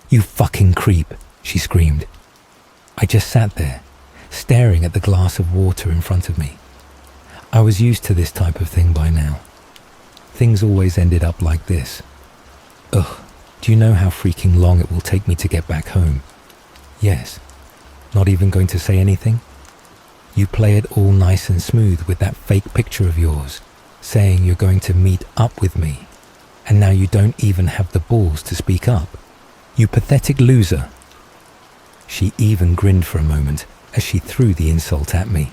"You fucking creep," she screamed. I just sat there, staring at the glass of water in front of me. I was used to this type of thing by now. Things always ended up like this. Ugh, do you know how freaking long it will take me to get back home? Yes. Not even going to say anything? You play it all nice and smooth with that fake picture of yours, saying you're going to meet up with me, and now you don't even have the balls to speak up. You pathetic loser. She even grinned for a moment as she threw the insult at me.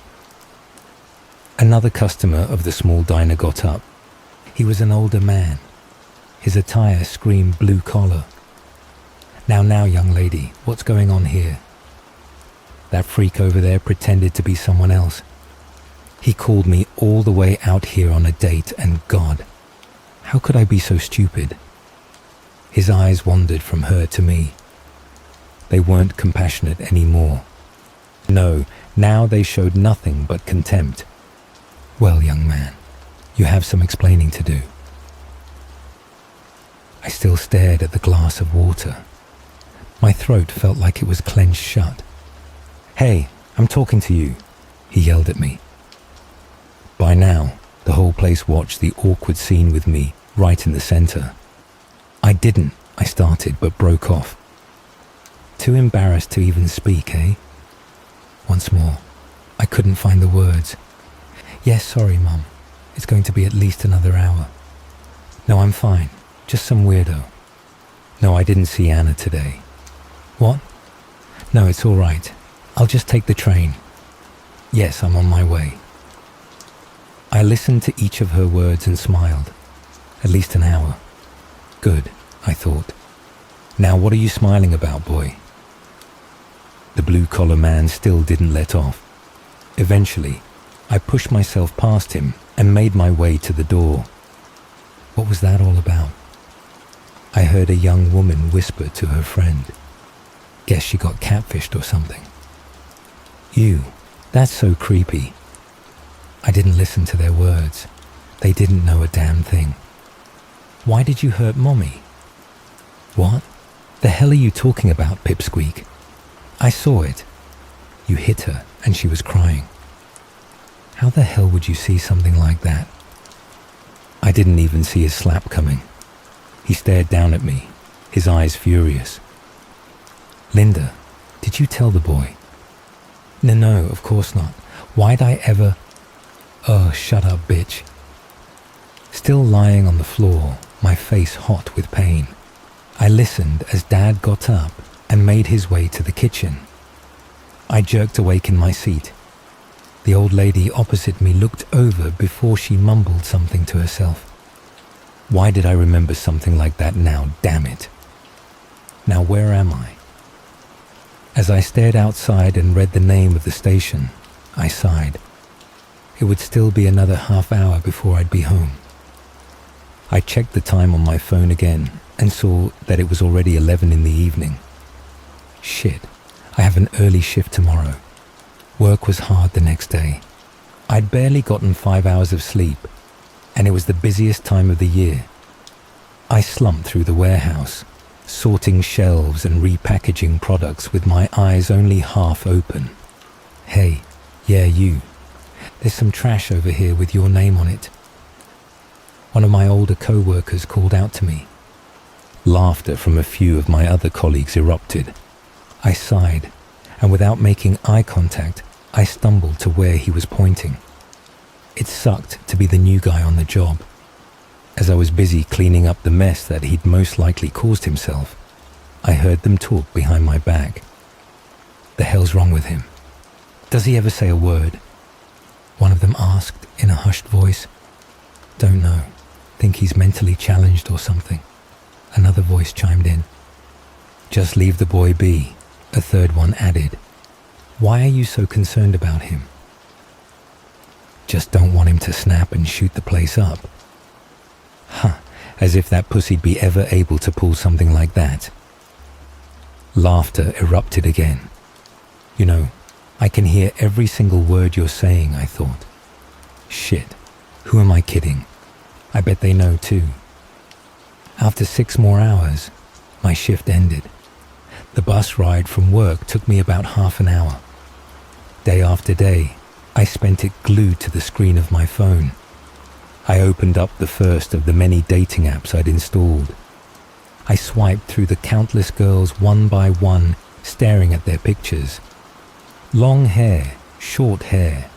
Another customer of the small diner got up. He was an older man. His attire screamed blue collar. Now, young lady, what's going on here? That freak over there pretended to be someone else. He called me all the way out here on a date, and God, how could I be so stupid? His eyes wandered from her to me. They weren't compassionate anymore. No, now they showed nothing but contempt. Well, young man, you have some explaining to do. I still stared at the glass of water. My throat felt like it was clenched shut. "Hey, I'm talking to you," he yelled at me. By now, the whole place watched the awkward scene with me right in the center. I started, but broke off. Too embarrassed to even speak, eh? Once more, I couldn't find the words. "Yes, sorry, Mum. It's going to be at least another hour." "No, I'm fine. Just some weirdo." "No, I didn't see Anna today." "What?" "No, it's all right. I'll just take the train." "Yes, I'm on my way." I listened to each of her words and smiled. At least an hour. Good, I thought. Now what are you smiling about, boy? The blue-collar man still didn't let off. Eventually, I pushed myself past him and made my way to the door. What was that all about? I heard a young woman whisper to her friend. Guess she got catfished or something. "Ew, that's so creepy." I didn't listen to their words. They didn't know a damn thing. "Why did you hurt Mommy?" "What? The hell are you talking about, Pipsqueak?" "I saw it. You hit her and she was crying." "How the hell would you see something like that?" I didn't even see his slap coming. He stared down at me, his eyes furious. "Linda, did you tell the boy?" No, of course not. Why'd I ever..." "Oh, shut up, bitch." Still lying on the floor, my face hot with pain, I listened as Dad got up and made his way to the kitchen. I jerked awake in my seat. The old lady opposite me looked over before she mumbled something to herself. Why did I remember something like that now, damn it? Now where am I? As I stared outside and read the name of the station, I sighed. It would still be another half hour before I'd be home. I checked the time on my phone again and saw that it was already 11 in the evening. Shit, I have an early shift tomorrow. Work was hard the next day. I'd barely gotten 5 hours of sleep, and it was the busiest time of the year. I slumped through the warehouse, sorting shelves and repackaging products with my eyes only half open. "Hey, yeah, you. There's some trash over here with your name on it." One of my older co-workers called out to me. Laughter from a few of my other colleagues erupted. I sighed, and without making eye contact, I stumbled to where he was pointing. It sucked to be the new guy on the job. As I was busy cleaning up the mess that he'd most likely caused himself, I heard them talk behind my back. The hell's wrong with him? Does he ever say a word? One of them asked in a hushed voice. Don't know. Think he's mentally challenged or something. Another voice chimed in. Just leave the boy be, a third one added. Why are you so concerned about him? Just don't want him to snap and shoot the place up. Huh, as if that pussy'd be ever able to pull something like that. Laughter erupted again. You know, I can hear every single word you're saying, I thought. Shit, who am I kidding? I bet they know too. After 6 more hours, my shift ended. The bus ride from work took me about half an hour. Day after day, I spent it glued to the screen of my phone. I opened up the first of the many dating apps I'd installed. I swiped through the countless girls one by one, staring at their pictures. Long hair, short hair,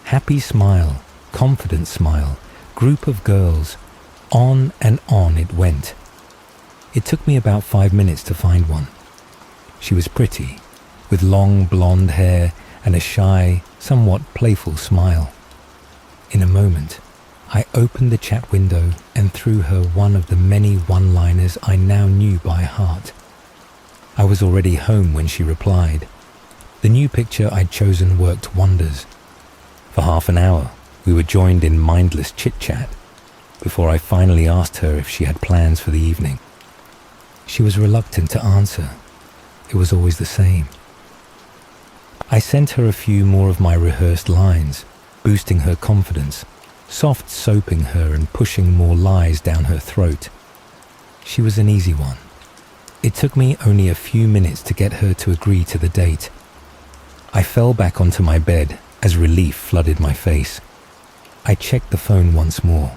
happy smile, confident smile, group of girls. On and on it went. It took me about 5 minutes to find one. She was pretty, with long blonde hair and a shy, somewhat playful smile. In a moment, I opened the chat window and threw her one of the many one-liners I now knew by heart. I was already home when she replied. The new picture I'd chosen worked wonders. For half an hour, we were joined in mindless chit-chat before I finally asked her if she had plans for the evening. She was reluctant to answer. It was always the same. I sent her a few more of my rehearsed lines, boosting her confidence, soft soaping her and pushing more lies down her throat. She was an easy one. It took me only a few minutes to get her to agree to the date. I fell back onto my bed as relief flooded my face. I checked the phone once more.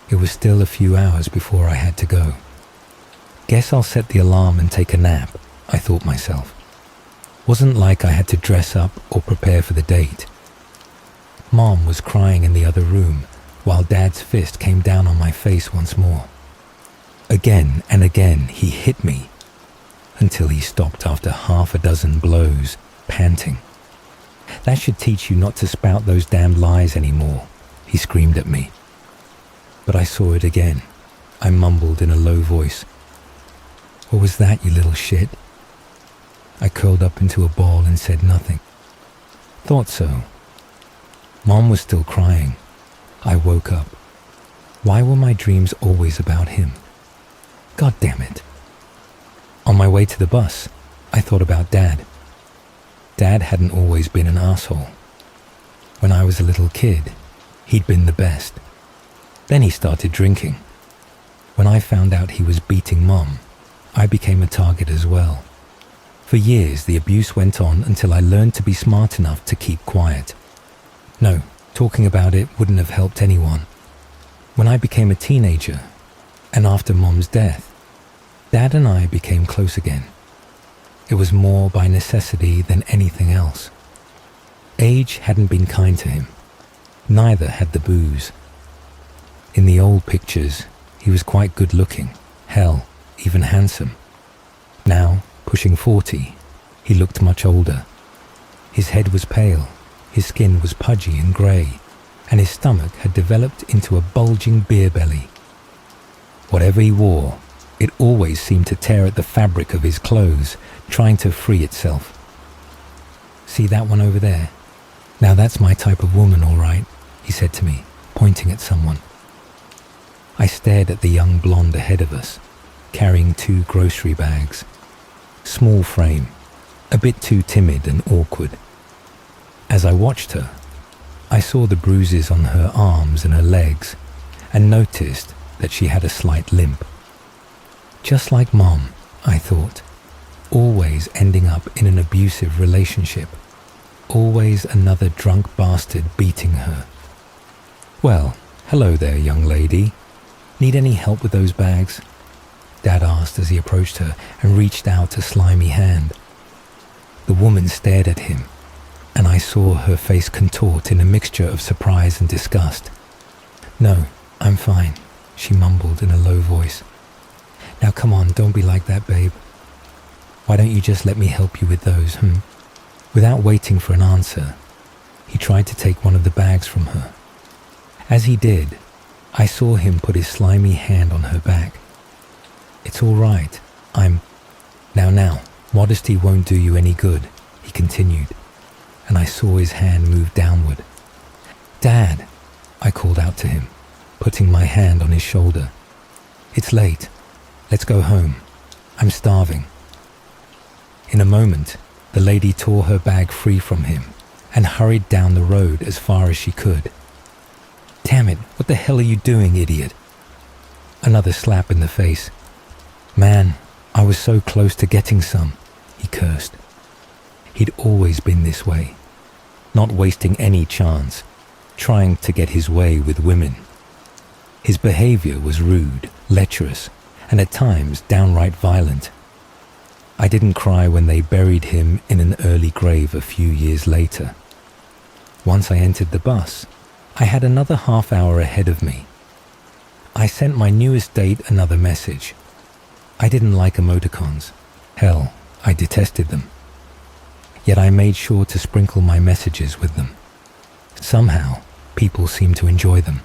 It was still a few hours before I had to go. Guess I'll set the alarm and take a nap, I thought myself. Wasn't like I had to dress up or prepare for the date. Mom was crying in the other room while Dad's fist came down on my face once more. Again and again he hit me until he stopped after half a dozen blows, panting. "That should teach you not to spout those damned lies anymore," he screamed at me. But I saw it again. I mumbled in a low voice, "What was that, you little shit?" I curled up into a ball and said nothing. Thought so. Mom was still crying. I woke up. Why were my dreams always about him? God damn it. On my way to the bus, I thought about Dad. Dad hadn't always been an asshole. When I was a little kid, he'd been the best. Then he started drinking. When I found out he was beating Mom, I became a target as well. For years, the abuse went on until I learned to be smart enough to keep quiet. No, talking about it wouldn't have helped anyone. When I became a teenager, and after Mom's death, Dad and I became close again. It was more by necessity than anything else. Age hadn't been kind to him. Neither had the booze. In the old pictures, he was quite good looking, hell, even handsome. Now, pushing 40, he looked much older. His head was pale, his skin was pudgy and grey, and his stomach had developed into a bulging beer belly. Whatever he wore, it always seemed to tear at the fabric of his clothes, trying to free itself. "See that one over there? Now that's my type of woman, all right," he said to me, pointing at someone. I stared at the young blonde ahead of us, carrying 2 grocery bags. Small frame, a bit too timid and awkward. As I watched her, I saw the bruises on her arms and her legs, and noticed that she had a slight limp. Just like Mom, I thought, always ending up in an abusive relationship, always another drunk bastard beating her. "Well, hello there, young lady. Need any help with those bags?" Dad asked as he approached her and reached out a slimy hand. The woman stared at him, and I saw her face contort in a mixture of surprise and disgust. "No, I'm fine," she mumbled in a low voice. "Now come on, don't be like that, babe. Why don't you just let me help you with those, Without waiting for an answer, he tried to take one of the bags from her. As he did, I saw him put his slimy hand on her back. "It's all right. Now, modesty won't do you any good," he continued, and I saw his hand move downward. "Dad," I called out to him, putting my hand on his shoulder. "It's late. Let's go home. I'm starving." In a moment, the lady tore her bag free from him and hurried down the road as far as she could. "Damn it, what the hell are you doing, idiot?" Another slap in the face. "Man, I was so close to getting some, he cursed. He'd always been this way, not wasting any chance, trying to get his way with women. His behavior was rude, lecherous, and at times downright violent. I didn't cry when they buried him in an early grave a few years later. Once I entered the bus, I had another half hour ahead of me. I sent my newest date another message. I didn't like emoticons. Hell, I detested them. Yet I made sure to sprinkle my messages with them. Somehow, people seemed to enjoy them.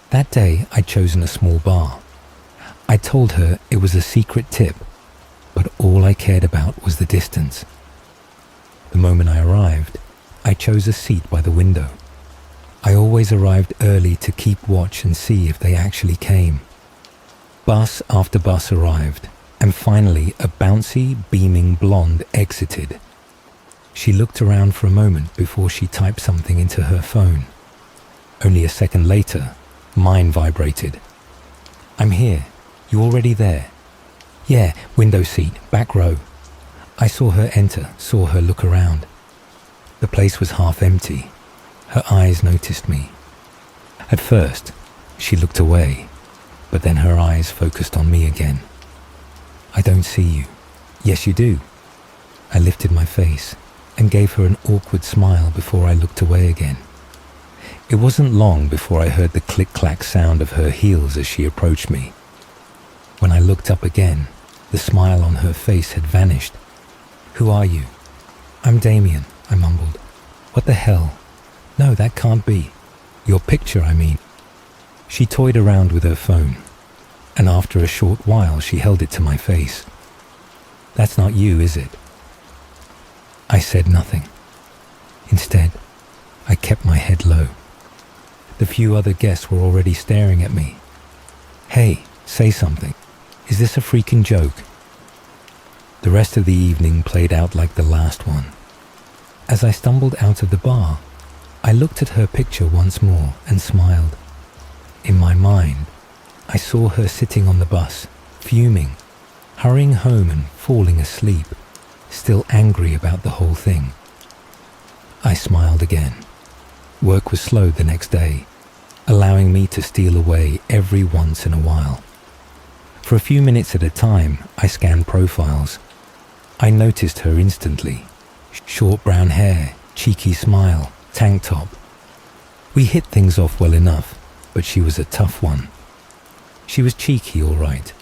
That day, I'd chosen a small bar. I told her it was a secret tip, but all I cared about was the distance. The moment I arrived, I chose a seat by the window. I always arrived early to keep watch and see if they actually came. Bus after bus arrived, and finally a bouncy, beaming blonde exited. She looked around for a moment before she typed something into her phone. Only a second later, mine vibrated. "I'm here. You already there?" "Yeah, window seat, back row." I saw her enter, saw her look around. The place was half empty. Her eyes noticed me. At first, she looked away, but then her eyes focused on me again. "I don't see you." "Yes, you do." I lifted my face and gave her an awkward smile before I looked away again. It wasn't long before I heard the click-clack sound of her heels as she approached me. When I looked up again, the smile on her face had vanished. "Who are you?" "I'm Damien," I mumbled. "What the hell? No, that can't be. Your picture, I mean." She toyed around with her phone, and after a short while she held it to my face. "That's not you, is it?" I said nothing. Instead, I kept my head low. The few other guests were already staring at me. "Hey, say something. Is this a freaking joke?" The rest of the evening played out like the last one. As I stumbled out of the bar, I looked at her picture once more and smiled. In my mind, I saw her sitting on the bus, fuming, hurrying home and falling asleep, still angry about the whole thing. I smiled again. Work was slow the next day, allowing me to steal away every once in a while. For a few minutes at a time, I scanned profiles. I noticed her instantly. Short brown hair, cheeky smile, tank top. We hit things off well enough, but she was a tough one. She was cheeky, all right,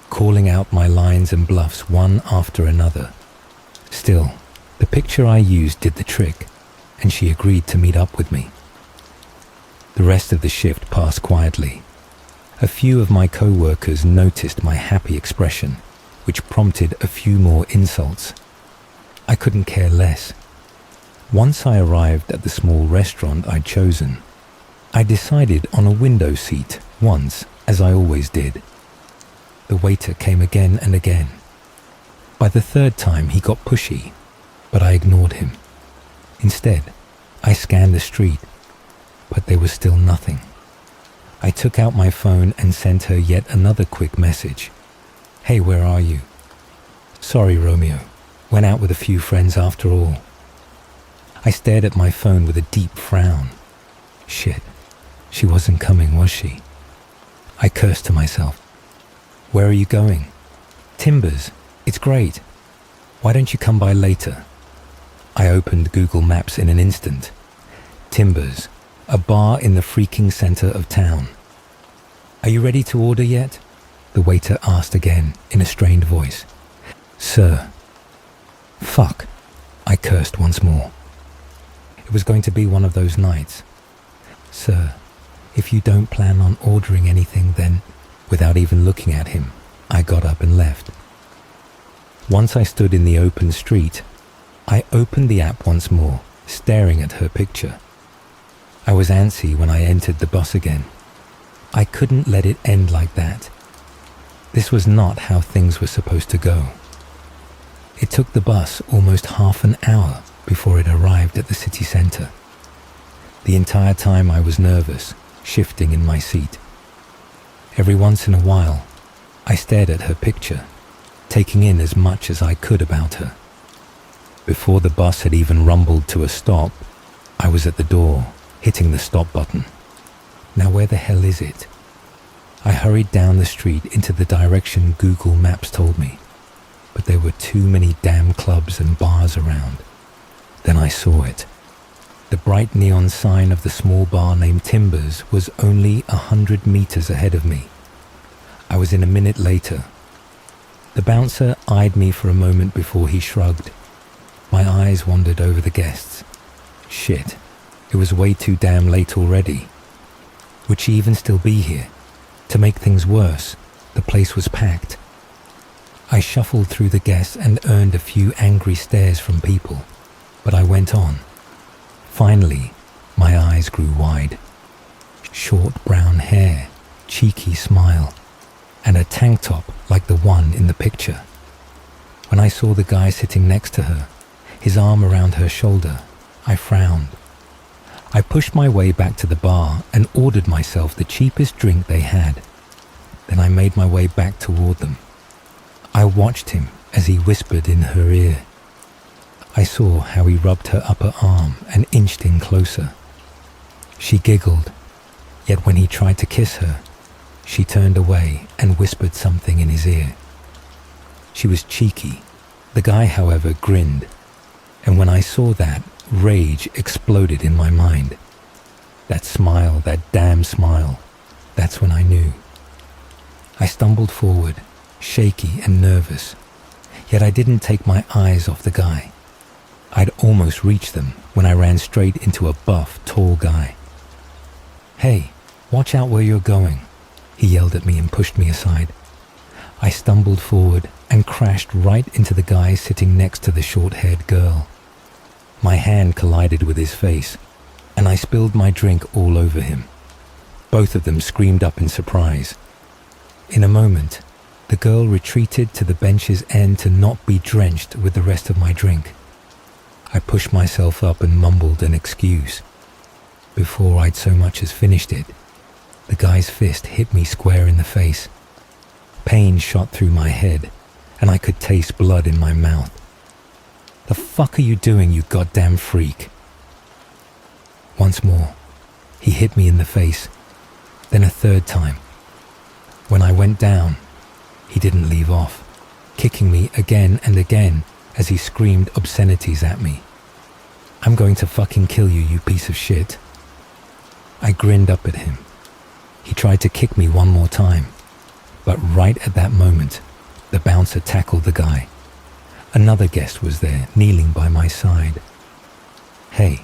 calling out my lines and bluffs one after another. Still, the picture I used did the trick, and she agreed to meet up with me. The rest of the shift passed quietly. A few of my co-workers noticed my happy expression, which prompted a few more insults. I couldn't care less. Once I arrived at the small restaurant I'd chosen, I decided on a window seat once, as I always did. The waiter came again and again. By the third time he got pushy, but I ignored him. Instead, I scanned the street, but there was still nothing. I took out my phone and sent her yet another quick message. "Hey, where are you?" "Sorry, Romeo. Went out with a few friends after all." I stared at my phone with a deep frown. Shit, she wasn't coming, was she? I cursed to myself. "Where are you going?" "Timbers. It's great. Why don't you come by later?" I opened Google Maps in an instant. Timbers, a bar in the freaking center of town. "Are you ready to order yet?" the waiter asked again in a strained voice. "Sir." Fuck, I cursed once more. It was going to be one of those nights. "Sir, if you don't plan on ordering anything, then..." Without even looking at him, I got up and left. Once I stood in the open street, I opened the app once more, staring at her picture. I was antsy when I entered the bus again. I couldn't let it end like that. This was not how things were supposed to go. It took the bus almost half an hour before it arrived at the city centre. The entire time I was nervous, shifting in my seat. Every once in a while, I stared at her picture, taking in as much as I could about her. Before the bus had even rumbled to a stop, I was at the door, hitting the stop button. Now where the hell is it? I hurried down the street into the direction Google Maps told me, but there were too many damn clubs and bars around. Then I saw it. The bright neon sign of the small bar named Timbers was only 100 meters ahead of me. I was in a minute later. The bouncer eyed me for a moment before he shrugged. My eyes wandered over the guests. Shit, it was way too damn late already. Would she even still be here? To make things worse, the place was packed. I shuffled through the guests and earned a few angry stares from people, but I went on. Finally, my eyes grew wide. Short brown hair, cheeky smile, and a tank top like the one in the picture. When I saw the guy sitting next to her, his arm around her shoulder, I frowned. I pushed my way back to the bar and ordered myself the cheapest drink they had. Then I made my way back toward them. I watched him as he whispered in her ear. I saw how he rubbed her upper arm and inched in closer. She giggled, yet when he tried to kiss her, she turned away and whispered something in his ear. She was cheeky. The guy, however, grinned, and when I saw that, rage exploded in my mind. That smile, that damn smile, that's when I knew. I stumbled forward, shaky and nervous, yet I didn't take my eyes off the guy. I'd almost reached them when I ran straight into a buff, tall guy. "Hey, watch out where you're going," he yelled at me and pushed me aside. I stumbled forward and crashed right into the guy sitting next to the short-haired girl. My hand collided with his face, and I spilled my drink all over him. Both of them screamed up in surprise. In a moment, the girl retreated to the bench's end to not be drenched with the rest of my drink. I pushed myself up and mumbled an excuse. Before I'd so much as finished it, the guy's fist hit me square in the face. Pain shot through my head, and I could taste blood in my mouth. "The fuck are you doing, you goddamn freak?" Once more, he hit me in the face, then a third time. When I went down, he didn't leave off, kicking me again and again as he screamed obscenities at me. "I'm going to fucking kill you, you piece of shit." I grinned up at him. He tried to kick me one more time, but right at that moment, the bouncer tackled the guy. Another guest was there, kneeling by my side. "Hey,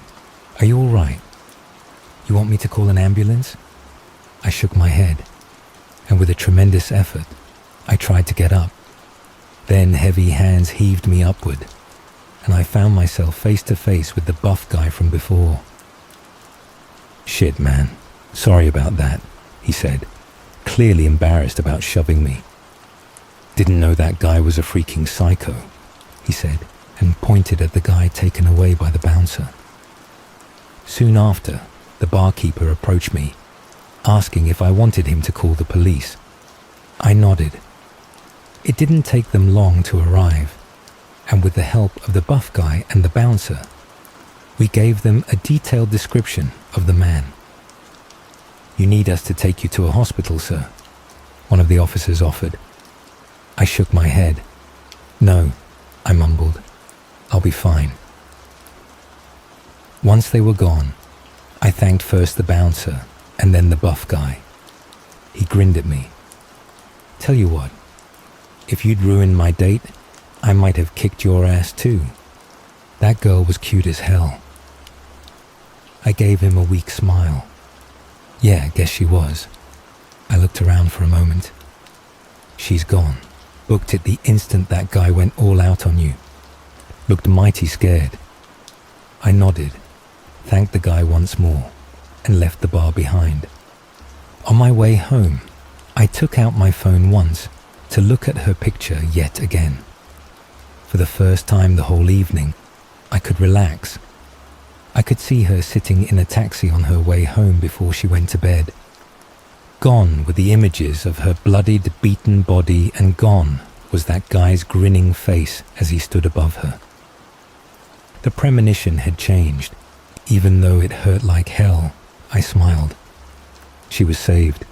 are you all right? You want me to call an ambulance?" I shook my head, and with a tremendous effort, I tried to get up. Then heavy hands heaved me upward, and I found myself face to face with the buff guy from before. "Shit, man. Sorry about that," he said, clearly embarrassed about shoving me. "Didn't know that guy was a freaking psycho," he said, and pointed at the guy taken away by the bouncer. Soon after, the barkeeper approached me, asking if I wanted him to call the police. I nodded. It didn't take them long to arrive, and with the help of the buff guy and the bouncer, we gave them a detailed description of the man. "You need us to take you to a hospital, sir?" one of the officers offered. I shook my head. "No," I mumbled. "I'll be fine." Once they were gone, I thanked first the bouncer and then the buff guy. He grinned at me. "Tell you what, if you'd ruined my date, I might have kicked your ass too. That girl was cute as hell." I gave him a weak smile. "Yeah, guess she was." I looked around for a moment. "She's gone. Booked it the instant that guy went all out on you. Looked mighty scared." I nodded, thanked the guy once more, and left the bar behind. On my way home, I took out my phone once to look at her picture yet again. For the first time the whole evening, I could relax. I could see her sitting in a taxi on her way home before she went to bed. Gone were the images of her bloodied, beaten body, and gone was that guy's grinning face as he stood above her. The premonition had changed. Even though it hurt like hell, I smiled. She was saved.